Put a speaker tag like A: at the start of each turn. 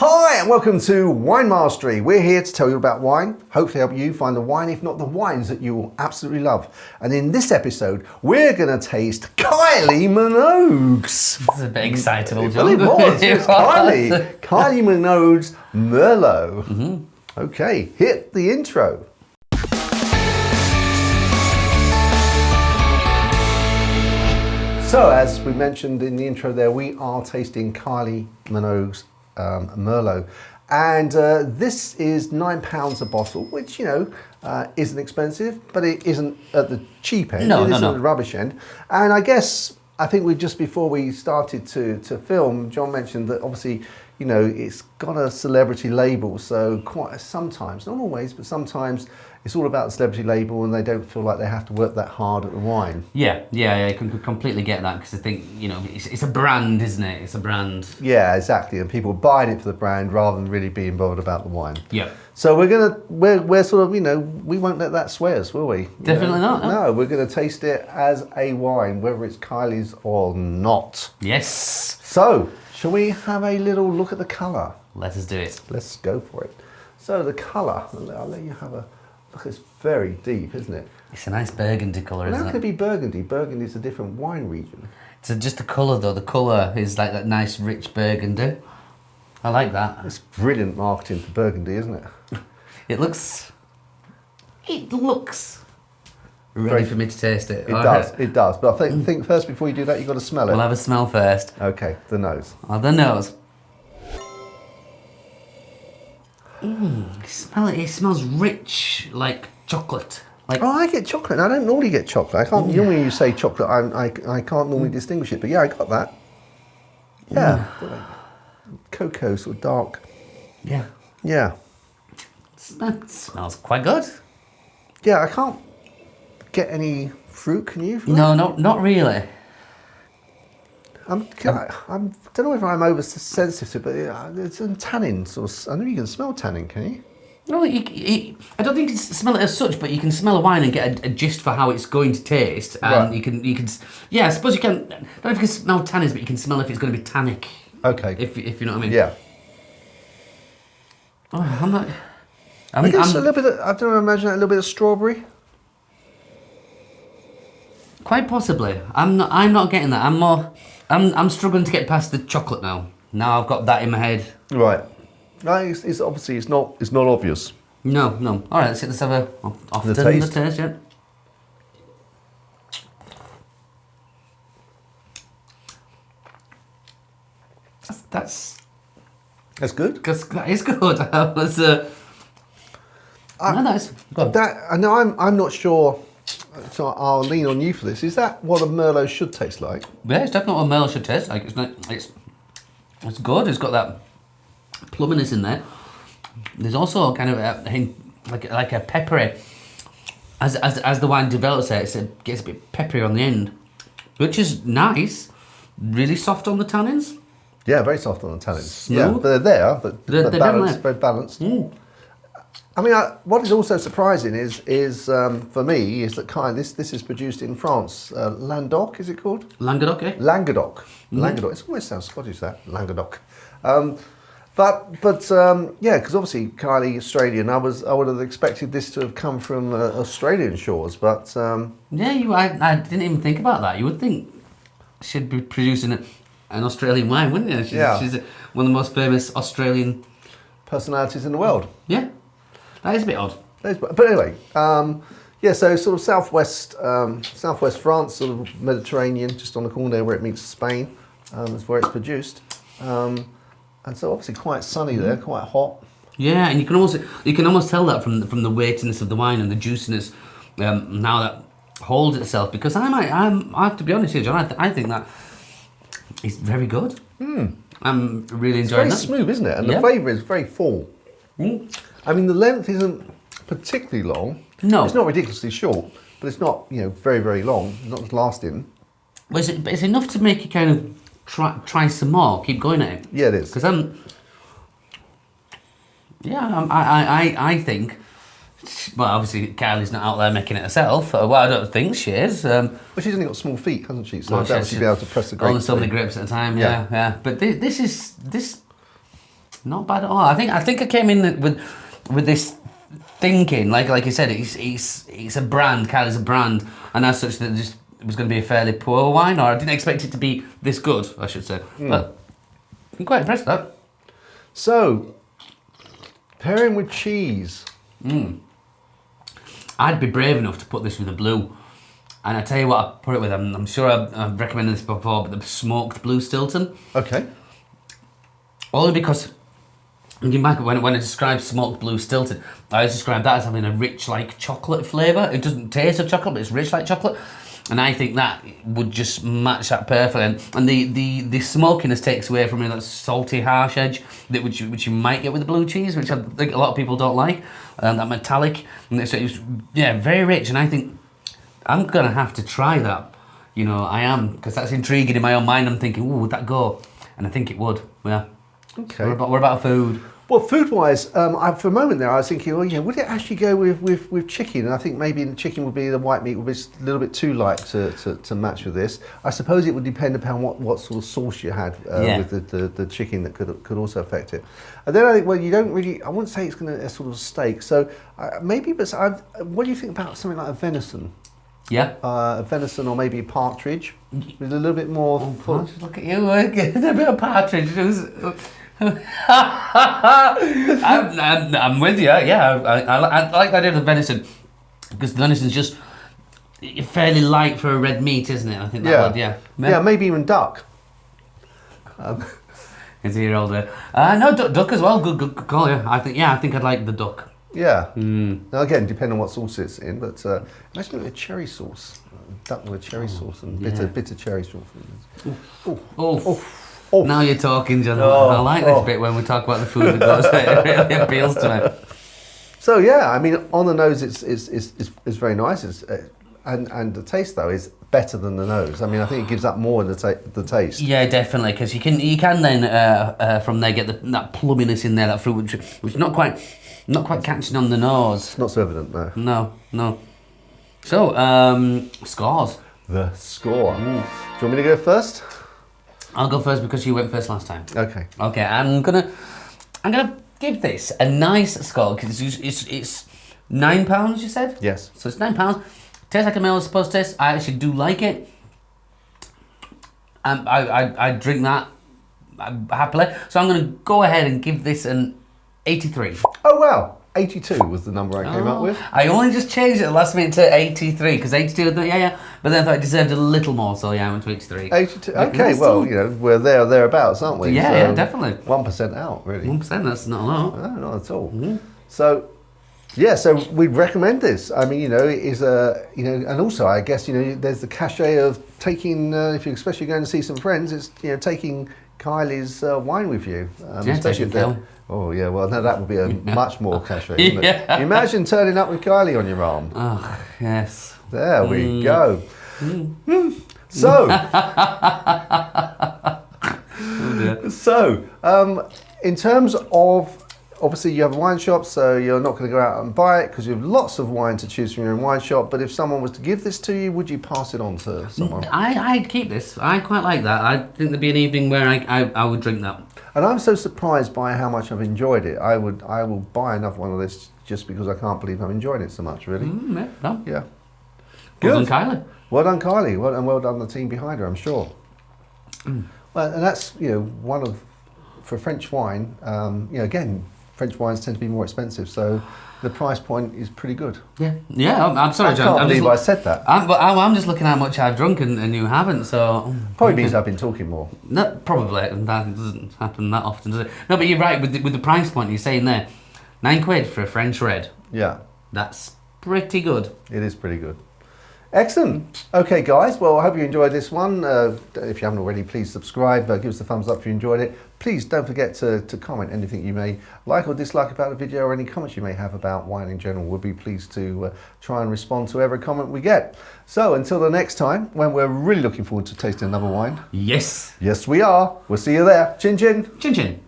A: Hi and welcome to Wine Mastery. We're here to tell you about wine, hopefully help you find the wine, if not the wines that you will absolutely love. And in this episode, we're going to taste Kylie Minogue's.
B: This is a bit excitable,
A: Well,
B: John.
A: it was. It was Kylie Minogue's Merlot. Mm-hmm. Okay, hit the intro. So, as we mentioned in the intro there, we are tasting Kylie Minogue's Merlot. And this is £9 a bottle, which, you know, isn't expensive, but it isn't at the cheap end. It isn't at the rubbish end. And I think we just before we started to film, John mentioned that obviously, you know, it's got a celebrity label. So quite sometimes, not always, but sometimes it's all about the celebrity label and they don't feel like they have to work that hard at the wine.
B: Yeah, I can completely get that because I think, you know, it's a brand, isn't it? It's a brand.
A: Yeah, exactly. And people buying it for the brand rather than really being bothered about the wine.
B: Yeah.
A: So we're sort of, you know, we won't let that sway us, will we?
B: Definitely not.
A: No, we're going to taste it as a wine, whether it's Kylie's or not.
B: Yes.
A: So, shall we have a little look at the colour?
B: Let us do it.
A: Let's go for it. So the colour, I'll let you have a look. It's very deep, isn't it?
B: It's a nice burgundy colour, isn't it?
A: How can it be burgundy? Burgundy is a different wine region.
B: It's just the colour, though. The colour is like that nice, rich burgundy. I like that.
A: It's brilliant marketing for burgundy, isn't it?
B: It looks ready for me to taste it.
A: It does. But I think first, before you do that, you've got to smell it.
B: We'll have a smell first.
A: Okay, the nose.
B: Oh, the nose. Smell it. It smells rich, like chocolate.
A: Oh, I get chocolate. I don't normally get chocolate. I can't. Normally, you say chocolate, I can't normally distinguish it. But yeah, I got that. Yeah, cocoa, sort of dark.
B: Yeah.
A: Yeah.
B: It smells quite good.
A: Yeah, I can't get any fruit. Can you?
B: No, not really.
A: I don't know if I'm oversensitive, but it's in tannin. I know you can smell tannin, can you?
B: No, I don't think you can smell it as such, but you can smell a wine and get a gist for how it's going to taste, and right. you can. Yeah, I suppose you can. I don't know if you can smell tannins, but you can smell if it's going to be tannic.
A: Okay.
B: If you know what I mean.
A: Yeah.
B: Oh, I'm not.
A: I guess a little bit. I don't know. Imagine a little bit of strawberry.
B: Quite possibly. I'm not getting that. I'm struggling to get past the chocolate now. Now I've got that in my head.
A: Right. No, it's obviously it's not obvious.
B: No. All right, let's have a off the taste. Yeah. That's
A: good.
B: Because that is good.
A: I know I'm not sure. So I'll lean on you for this. Is that what a Merlot should taste like?
B: Yeah, it's definitely what a Merlot should taste like. It's good. It's got that plumminess in there. There's also kind of a hint, like a peppery. As the wine develops it gets a bit peppery on the end, which is nice. Really soft on the tannins.
A: Yeah, very soft on the tannins.
B: Smooth.
A: Yeah, but they're there, but they're balanced, very balanced.
B: Mm.
A: I mean, what is also surprising is for me is that this is produced in France. Languedoc, is it called?
B: Languedoc, eh?
A: Languedoc. Languedoc. It always sounds Scottish, that Languedoc. But yeah, because obviously Kylie Australian. I would have expected this to have come from Australian shores, but
B: yeah, I didn't even think about that. You would think she'd be producing an Australian wine, wouldn't you? She's one of the most famous Australian
A: personalities in the world.
B: Yeah. That is a bit odd.
A: But anyway, yeah, so sort of southwest France, sort of Mediterranean, just on the corner there where it meets Spain, is where it's produced. And so obviously quite sunny there, quite hot.
B: Yeah, and you can almost tell that from the weightiness of the wine and the juiciness now that holds itself. Because I have to be honest here, John, I think that it's very good. I'm really enjoying that.
A: It's very smooth, isn't it? And the flavour is very full. I mean, the length isn't particularly long.
B: No.
A: It's not ridiculously short, but it's not, you know, very, very long. It's not lasting.
B: But it's enough to make you kind of try some more, keep going at it.
A: Yeah, it is.
B: Because I think, well, obviously Kylie's not out there making it herself. Well, I don't think she is.
A: But she's only got small feet, hasn't she? So she'll be able to press the grapes.
B: Only so many grapes at a time, yeah. But this Not bad at all. I think I came in with this thinking, like you said, it's a brand. Kylie's a brand, and as such, that just it was going to be a fairly poor wine, or I didn't expect it to be this good, I should say. But I'm quite impressed with that.
A: So, pairing with cheese.
B: I'd be brave enough to put this with a blue. And I tell you what I put it with. I'm sure I've recommended this before, but the smoked blue Stilton.
A: Okay.
B: Only because, looking back when I describe smoked blue Stilton, I always describe that as having a rich, like, chocolate flavour. It doesn't taste of chocolate, but it's rich like chocolate. And I think that would just match that perfectly. And the smokiness takes away from that salty, harsh edge which you might get with the blue cheese, which I think a lot of people don't like. That metallic. And so it's very rich. And I think I'm going to have to try that. You know, I am, because that's intriguing in my own mind. I'm thinking, ooh, would that go? And I think it would, yeah.
A: Okay.
B: What about food?
A: Well, food-wise, for a moment there, I was thinking, well, yeah, would it actually go with chicken? And I think maybe the chicken would be, the white meat would be a little bit too light to match with this. I suppose it would depend upon what sort of sauce you had with the chicken that could also affect it. And then I think, well, you don't really, I wouldn't say it's going to a sort of steak. So maybe, but what do you think about something like a venison?
B: Yeah.
A: A venison or maybe a partridge with a little bit more.
B: Just look at you, a bit of partridge. I'm with you. Yeah, I like the idea of the venison, because the venison's just fairly light for a red meat, isn't it? I think that would, yeah.
A: Maybe even duck.
B: It's a year older. No, duck as well. Good call. Yeah, I think I'd like the duck.
A: Yeah. Now again, depending on what sauce it's in, but imagine with a cherry sauce, duck with a cherry sauce and bitter cherry sauce.
B: Oh. Now you're talking, John. I like this bit when we talk about the food that goes. It really appeals to me.
A: So yeah, I mean, on the nose, it's very nice. And the taste though is better than the nose. I mean, I think it gives up more the taste.
B: Yeah, definitely, because you can then from there get that plumminess in there, that fruit which not quite catching on the nose.
A: It's not so evident, no.
B: No. So scores.
A: The score. Do you want me to go first?
B: I'll go first because you went first last time.
A: Okay.
B: Okay, I'm gonna give this a nice score because it's £9. You said?
A: Yes.
B: So it's £9. Tastes like a Merlot supposed to taste. I actually do like it. I drink that happily. So I'm gonna go ahead and give this an 83.
A: Oh wow. 82 was the number I came up with.
B: I only just changed it last minute to 83 because 82, but then I thought it deserved a little more, so I went to 83.
A: 82. Okay, well, we're thereabouts, aren't we?
B: Yeah, definitely.
A: 1% out, really.
B: 1%, that's not a lot.
A: No, not at all. So, yeah, so we'd recommend this. I mean, it is and also I guess there's the cachet of taking, if you're especially going to see some friends, it's taking Kylie's wine with you, especially if they're. Oh yeah, well no, that would be a much more cachet, wouldn't it? Imagine turning up with Kylie on your arm.
B: Oh yes.
A: There we go. So, in terms of, obviously you have a wine shop, so you're not going to go out and buy it because you have lots of wine to choose from your own wine shop. But if someone was to give this to you, would you pass it on to someone?
B: I'd keep this. I quite like that. I think there'd be an evening where I would drink that.
A: And I'm so surprised by how much I've enjoyed it. I will buy another one of this just because I can't believe I'm enjoying it so much, really.
B: Yeah.
A: Good.
B: Well done, Kylie.
A: Well done, Kylie. Well done the team behind her, I'm sure. Well, and that's for French wine. Again, French wines tend to be more expensive, so the price point is pretty good.
B: Yeah. I'm sorry, John.
A: I can't believe I said that.
B: I'm just looking at how much I've drunk and you haven't, so...
A: Probably means I've been talking more.
B: No, probably, and that doesn't happen that often, does it? No, but you're right, with the price point you're saying there, £9 for a French red.
A: Yeah.
B: That's pretty good.
A: It is pretty good. Excellent. Okay, guys. Well, I hope you enjoyed this one. If you haven't already, please subscribe. Give us a thumbs up if you enjoyed it. Please don't forget to comment anything you may like or dislike about the video, or any comments you may have about wine in general. We'll be pleased to try and respond to every comment we get. So until the next time, when we're really looking forward to tasting another wine.
B: Yes.
A: Yes, we are. We'll see you there. Chin chin.
B: Chin chin.